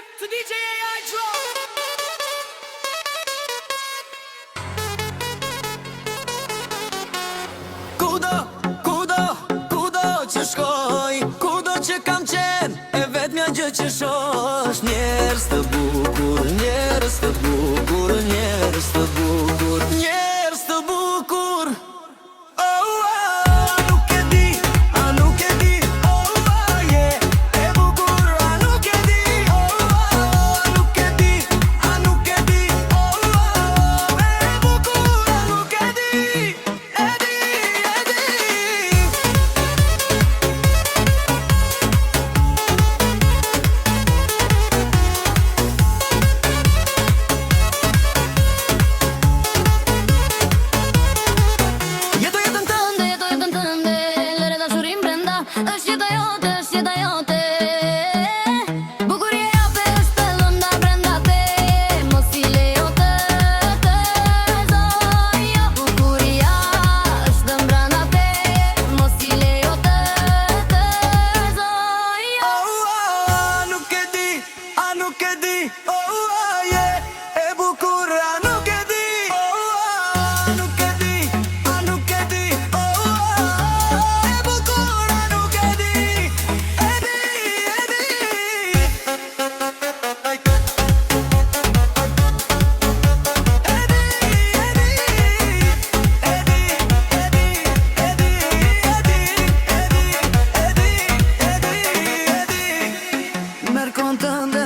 Philip to DJ AI Drum. Kudo që shkoj, kudo që kam qenë, e vetmja gjë që shosh. Njerëz të bukur, njerëz të bukur, njerëz të bukur, njerëz të bukur. Nuk e di, nuk e di, yeah, e bukur, nuk e di, nuk e di, nuk e di, e bukur, nuk e di, e di. është jeta jote Bukuria jote është lënda brenda te Mos I lejo të zoj jo Bukuria është brenda te Mos I lejo të zoj jo Nuk e di, nuk e di, yeah, e bukur, nuk e di, nuk e di, nuk e di, e bukur, nuk e di, e di, e di. Merr kontën